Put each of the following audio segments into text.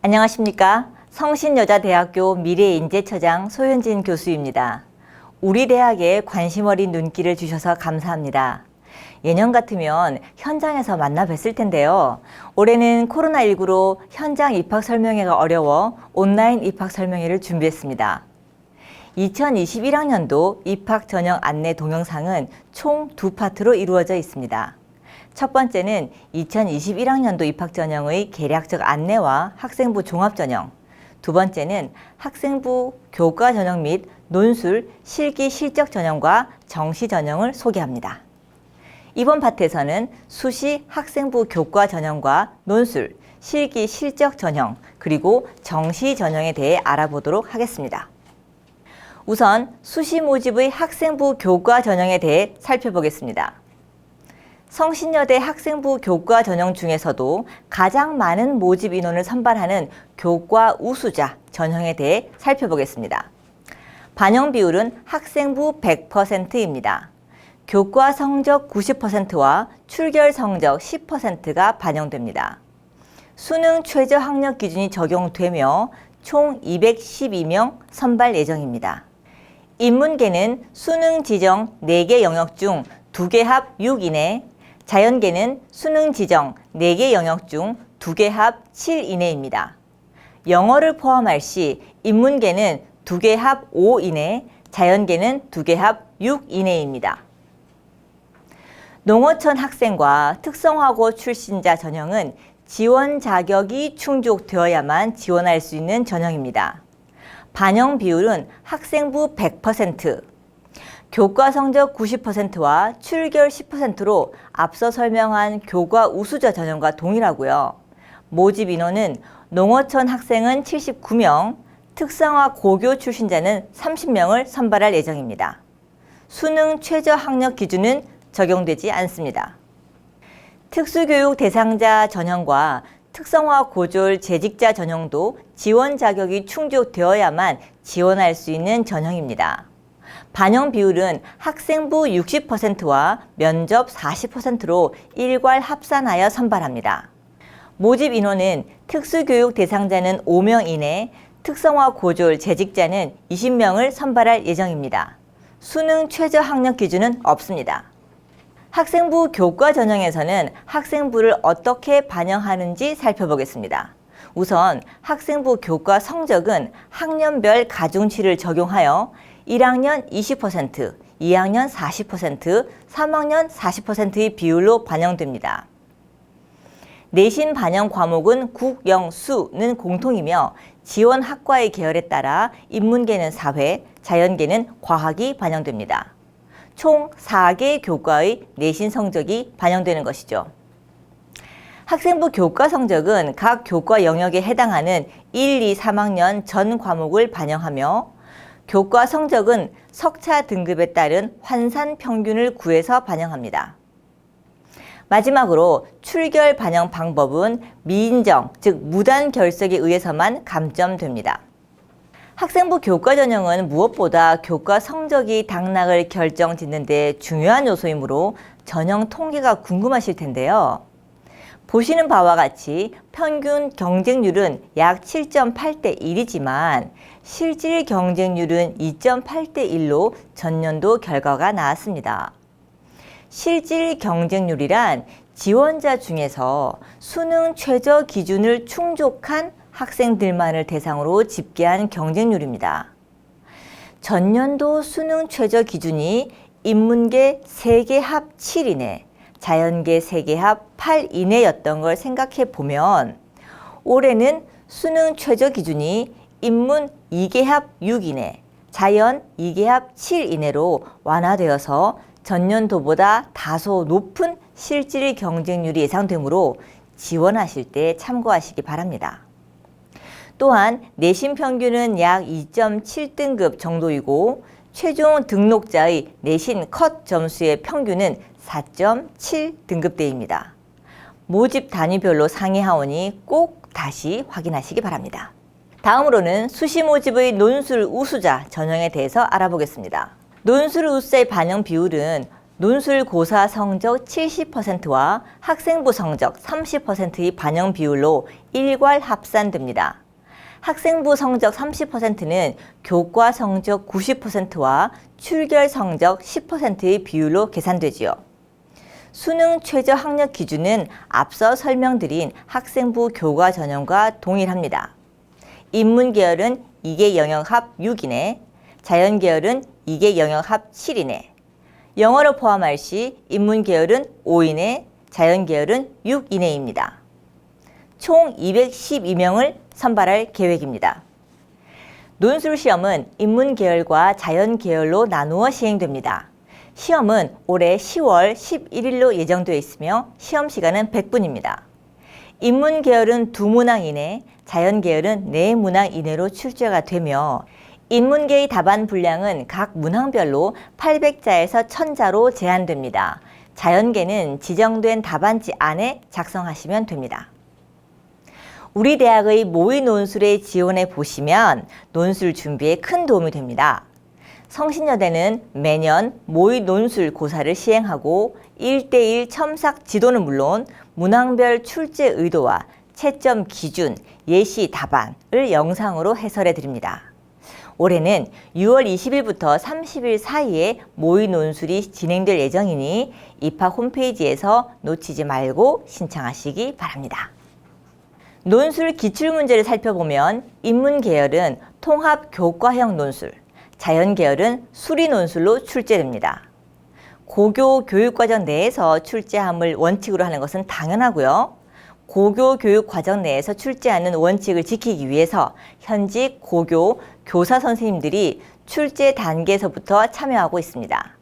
안녕하십니까. 성신여자대학교 미래인재처장 소현진 교수입니다. 우리 대학에 관심 어린 눈길을 주셔서 감사합니다. 예년 같으면 현장에서 만나 뵀을 텐데요. 올해는 코로나19로 현장 입학 설명회가 어려워 온라인 입학 설명회를 준비했습니다. 2021학년도 입학 전형 안내 동영상은 총 2파트로 이루어져 있습니다. 첫 번째는 2021학년도 입학 전형의 개략적 안내와 학생부 종합 전형, 두 번째는 학생부 교과 전형 및 논술, 실기 실적 전형과 정시 전형을 소개합니다. 이번 파트에서는 수시 학생부 교과 전형과 논술, 실기 실적 전형, 그리고 정시 전형에 대해 알아보도록 하겠습니다. 우선 수시 모집의 학생부 교과 전형에 대해 살펴보겠습니다. 성신여대 학생부 교과 전형 중에서도 가장 많은 모집 인원을 선발하는 교과 우수자 전형에 대해 살펴보겠습니다. 반영 비율은 학생부 100%입니다. 교과 성적 90%와 출결 성적 10%가 반영됩니다. 수능 최저 학력 기준이 적용되며 총 212명 선발 예정입니다. 인문계는 수능 지정 4개 영역 중 2개 합 6 이내, 자연계는 수능 지정 4개 영역 중 2개 합 7 이내입니다. 영어를 포함할 시 인문계는 2개 합 5 이내, 자연계는 2개 합 6 이내입니다. 농어촌 학생과 특성화고 출신자 전형은 지원 자격이 충족되어야만 지원할 수 있는 전형입니다. 반영 비율은 학생부 100%, 교과 성적 90%와 출결 10%로 앞서 설명한 교과 우수자 전형과 동일하고요. 모집 인원은 농어촌 학생은 79명, 특성화 고교 출신자는 30명을 선발할 예정입니다. 수능 최저 학력 기준은 적용되지 않습니다. 특수교육 대상자 전형과 특성화 고졸 재직자 전형도 지원 자격이 충족되어야만 지원할 수 있는 전형입니다. 반영 비율은 학생부 60%와 면접 40%로 일괄 합산하여 선발합니다. 모집 인원은 특수교육 대상자는 5명 이내, 특성화 고졸 재직자는 20명을 선발할 예정입니다. 수능 최저 학력 기준은 없습니다. 학생부 교과 전형에서는 학생부를 어떻게 반영하는지 살펴보겠습니다. 우선 학생부 교과 성적은 학년별 가중치를 적용하여 1학년 20%, 2학년 40%, 3학년 40%의 비율로 반영됩니다. 내신 반영 과목은 국, 영, 수는 공통이며 지원 학과의 계열에 따라 인문계는 사회, 자연계는 과학이 반영됩니다. 총 4개 교과의 내신 성적이 반영되는 것이죠. 학생부 교과 성적은 각 교과 영역에 해당하는 1, 2, 3학년 전 과목을 반영하며 교과 성적은 석차 등급에 따른 환산 평균을 구해서 반영합니다. 마지막으로 출결 반영 방법은 미인정, 즉 무단 결석에 의해서만 감점됩니다. 학생부 교과 전형은 무엇보다 교과 성적이 당락을 결정짓는 데 중요한 요소이므로 전형 통계가 궁금하실 텐데요. 보시는 바와 같이 평균 경쟁률은 약 7.8대 1이지만 실질 경쟁률은 2.8대 1로 전년도 결과가 나왔습니다. 실질 경쟁률이란 지원자 중에서 수능 최저 기준을 충족한 학생들만을 대상으로 집계한 경쟁률입니다. 전년도 수능 최저 기준이 인문계 3개 합 7 이내, 자연계 3개 합 8 이내였던 걸 생각해 보면 올해는 수능 최저 기준이 인문 2개 합 6 이내, 자연 2개 합 7 이내로 완화되어서 전년도보다 다소 높은 실질 경쟁률이 예상되므로 지원하실 때 참고하시기 바랍니다. 또한 내신 평균은 약 2.7등급 정도이고 최종 등록자의 내신 컷 점수의 평균은 4.7등급대입니다. 모집 단위별로 상위 하원이 꼭 다시 확인하시기 바랍니다. 다음으로는 수시 모집의 논술 우수자 전형에 대해서 알아보겠습니다. 논술 우수자의 반영 비율은 논술 고사 성적 70%와 학생부 성적 30%의 반영 비율로 일괄 합산됩니다. 학생부 성적 30%는 교과 성적 90%와 출결 성적 10%의 비율로 계산되지요. 수능 최저 학력 기준은 앞서 설명드린 학생부 교과 전형과 동일합니다. 인문계열은 2개 영역 합 6 이내, 자연계열은 2개 영역 합 7 이내, 영어를 포함할 시 인문계열은 5 이내, 자연계열은 6 이내입니다. 총 212명을 선발할 계획입니다. 논술 시험은 인문계열과 자연계열로 나누어 시행됩니다. 시험은 올해 10월 11일로 예정되어 있으며 시험 시간은 100분입니다. 인문계열은 2문항 이내, 자연계열은 4문항 이내로 출제가 되며 인문계의 답안 분량은 각 문항별로 800자에서 1000자로 제한됩니다. 자연계는 지정된 답안지 안에 작성하시면 됩니다. 우리 대학의 모의 논술에 지원해 보시면 논술 준비에 큰 도움이 됩니다. 성신여대는 매년 모의 논술 고사를 시행하고 1:1 첨삭 지도는 물론 문항별 출제 의도와 채점 기준, 예시 답안을 영상으로 해설해 드립니다. 올해는 6월 20일부터 30일 사이에 모의 논술이 진행될 예정이니 입학 홈페이지에서 놓치지 말고 신청하시기 바랍니다. 논술 기출문제를 살펴보면 인문계열은 통합 교과형 논술, 자연계열은 수리 논술로 출제됩니다. 고교 교육과정 내에서 출제함을 원칙으로 하는 것은 당연하고요. 고교 교육과정 내에서 출제하는 원칙을 지키기 위해서 현직 고교 교사 선생님들이 출제 단계에서부터 참여하고 있습니다.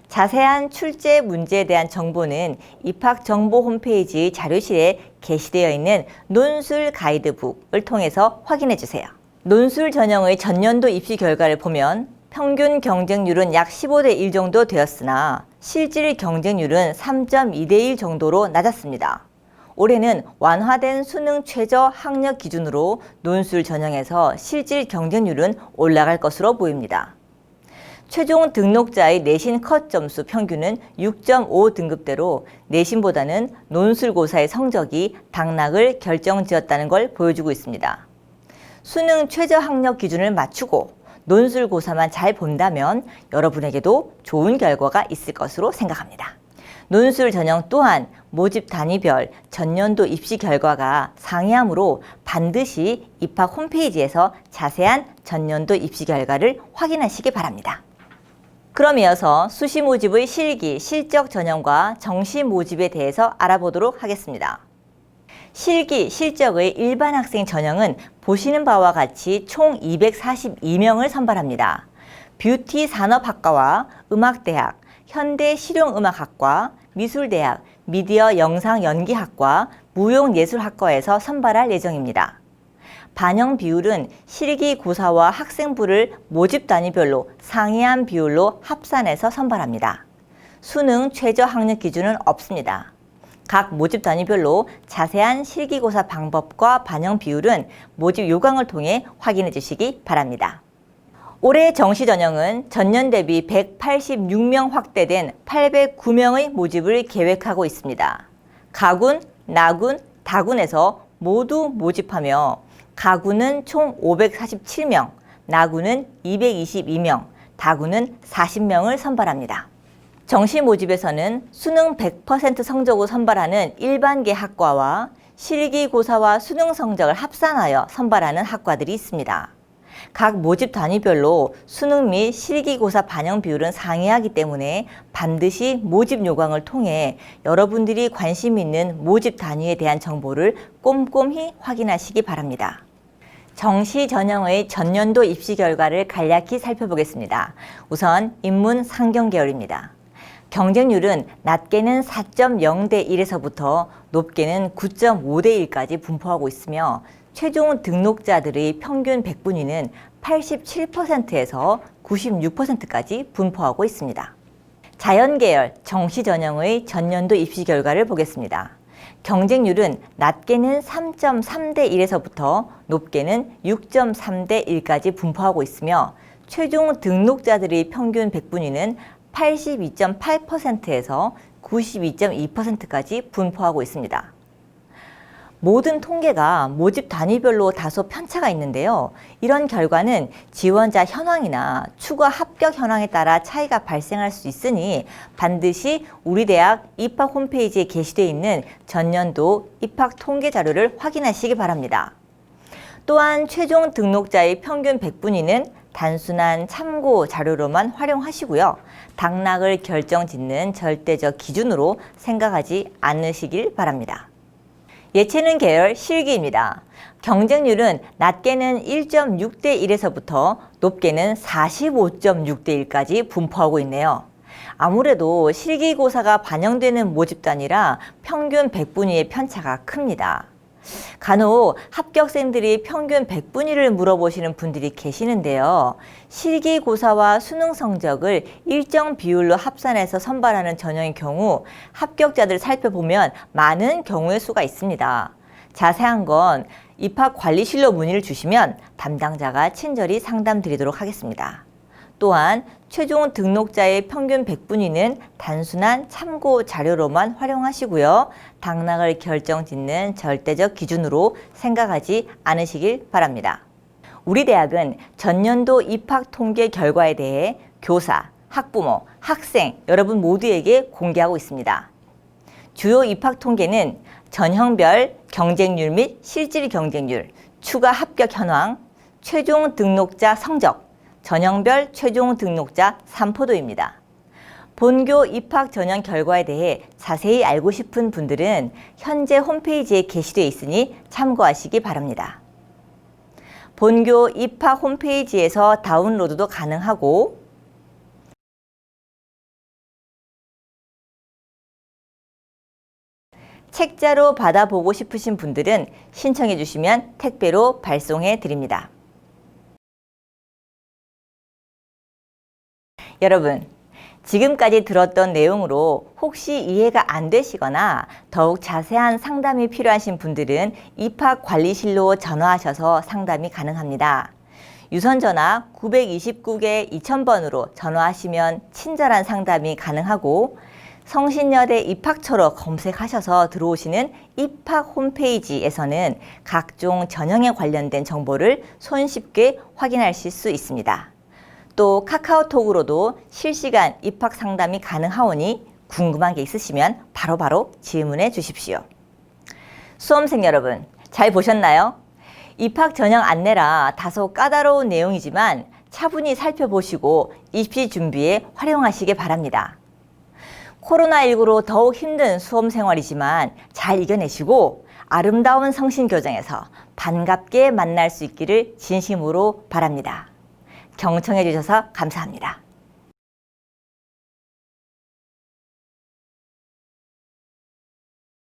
자세한 출제 문제에 대한 정보는 입학정보 홈페이지 자료실에 게시되어 있는 논술 가이드북을 통해서 확인해 주세요. 논술 전형의 전년도 입시 결과를 보면 평균 경쟁률은 약 15대 1 정도 되었으나 실질 경쟁률은 3.2대 1 정도로 낮았습니다. 올해는 완화된 수능 최저 학력 기준으로 논술 전형에서 실질 경쟁률은 올라갈 것으로 보입니다. 최종 등록자의 내신 컷 점수 평균은 6.5 등급대로 내신보다는 논술고사의 성적이 당락을 결정지었다는 걸 보여주고 있습니다. 수능 최저 학력 기준을 맞추고 논술고사만 잘 본다면 여러분에게도 좋은 결과가 있을 것으로 생각합니다. 논술 전형 또한 모집 단위별 전년도 입시 결과가 상이하므로 반드시 입학 홈페이지에서 자세한 전년도 입시 결과를 확인하시기 바랍니다. 그럼 이어서 수시 모집의 실기, 실적 전형과 정시 모집에 대해서 알아보도록 하겠습니다. 실기, 실적의 일반 학생 전형은 보시는 바와 같이 총 242명을 선발합니다. 뷰티 산업학과와 음악대학, 현대실용음악학과, 미술대학, 미디어 영상연기학과, 무용예술학과에서 선발할 예정입니다. 반영 비율은 실기고사와 학생부를 모집 단위별로 상이한 비율로 합산해서 선발합니다. 수능 최저 학력 기준은 없습니다. 각 모집 단위별로 자세한 실기고사 방법과 반영 비율은 모집 요강을 통해 확인해 주시기 바랍니다. 올해 정시 전형은 전년 대비 186명 확대된 809명의 모집을 계획하고 있습니다. 가군, 나군, 다군에서 모두 모집하며 가군은 총 547명, 나군은 222명, 다군은 40명을 선발합니다. 정시 모집에서는 수능 100% 성적으로 선발하는 일반계 학과와 실기고사와 수능 성적을 합산하여 선발하는 학과들이 있습니다. 각 모집 단위별로 수능 및 실기고사 반영 비율은 상이하기 때문에 반드시 모집 요강을 통해 여러분들이 관심 있는 모집 단위에 대한 정보를 꼼꼼히 확인하시기 바랍니다. 정시 전형의 전년도 입시 결과를 간략히 살펴보겠습니다. 우선 인문 상경계열입니다. 경쟁률은 낮게는 4.0대 1에서부터 높게는 9.5대 1까지 분포하고 있으며 최종 등록자들의 평균 백분위는 87%에서 96%까지 분포하고 있습니다. 자연계열 정시 전형의 전년도 입시 결과를 보겠습니다. 경쟁률은 낮게는 3.3대 1에서부터 높게는 6.3대 1까지 분포하고 있으며 최종 등록자들의 평균 백분위는 82.8%에서 92.2%까지 분포하고 있습니다. 모든 통계가 모집 단위별로 다소 편차가 있는데요. 이런 결과는 지원자 현황이나 추가 합격 현황에 따라 차이가 발생할 수 있으니 반드시 우리 대학 입학 홈페이지에 게시되어 있는 전년도 입학 통계 자료를 확인하시기 바랍니다. 또한 최종 등록자의 평균 백분위는 단순한 참고 자료로만 활용하시고요. 당락을 결정짓는 절대적 기준으로 생각하지 않으시길 바랍니다. 예체능 계열 실기입니다. 경쟁률은 낮게는 1.6대 1에서부터 높게는 45.6대 1까지 분포하고 있네요. 아무래도 실기고사가 반영되는 모집단이라 평균 백분위의 편차가 큽니다. 간혹 합격생들이 평균 백분위를 물어보시는 분들이 계시는데요. 실기고사와 수능 성적을 일정 비율로 합산해서 선발하는 전형의 경우 합격자들을 살펴보면 많은 경우의 수가 있습니다. 자세한 건 입학관리실로 문의를 주시면 담당자가 친절히 상담드리도록 하겠습니다. 또한 최종 등록자의 평균 백분위는 단순한 참고 자료로만 활용하시고요. 당락을 결정짓는 절대적 기준으로 생각하지 않으시길 바랍니다. 우리 대학은 전년도 입학 통계 결과에 대해 교사, 학부모, 학생 여러분 모두에게 공개하고 있습니다. 주요 입학 통계는 전형별 경쟁률 및 실질 경쟁률, 추가 합격 현황, 최종 등록자 성적, 전형별 최종 등록자 산포도입니다. 본교 입학 전형 결과에 대해 자세히 알고 싶은 분들은 현재 홈페이지에 게시되어 있으니 참고하시기 바랍니다. 본교 입학 홈페이지에서 다운로드도 가능하고 책자로 받아보고 싶으신 분들은 신청해 주시면 택배로 발송해 드립니다. 여러분, 지금까지 들었던 내용으로 혹시 이해가 안 되시거나 더욱 자세한 상담이 필요하신 분들은 입학관리실로 전화하셔서 상담이 가능합니다. 유선전화 929개 2000번으로 전화하시면 친절한 상담이 가능하고 성신여대 입학처로 검색하셔서 들어오시는 입학 홈페이지에서는 각종 전형에 관련된 정보를 손쉽게 확인하실 수 있습니다. 또 카카오톡으로도 실시간 입학 상담이 가능하오니 궁금한 게 있으시면 바로바로 질문해 주십시오. 수험생 여러분, 잘 보셨나요? 입학 전형 안내라 다소 까다로운 내용이지만 차분히 살펴보시고 입시 준비에 활용하시기 바랍니다. 코로나19로 더욱 힘든 수험 생활이지만 잘 이겨내시고 아름다운 성신교정에서 반갑게 만날 수 있기를 진심으로 바랍니다. 경청해 주셔서 감사합니다.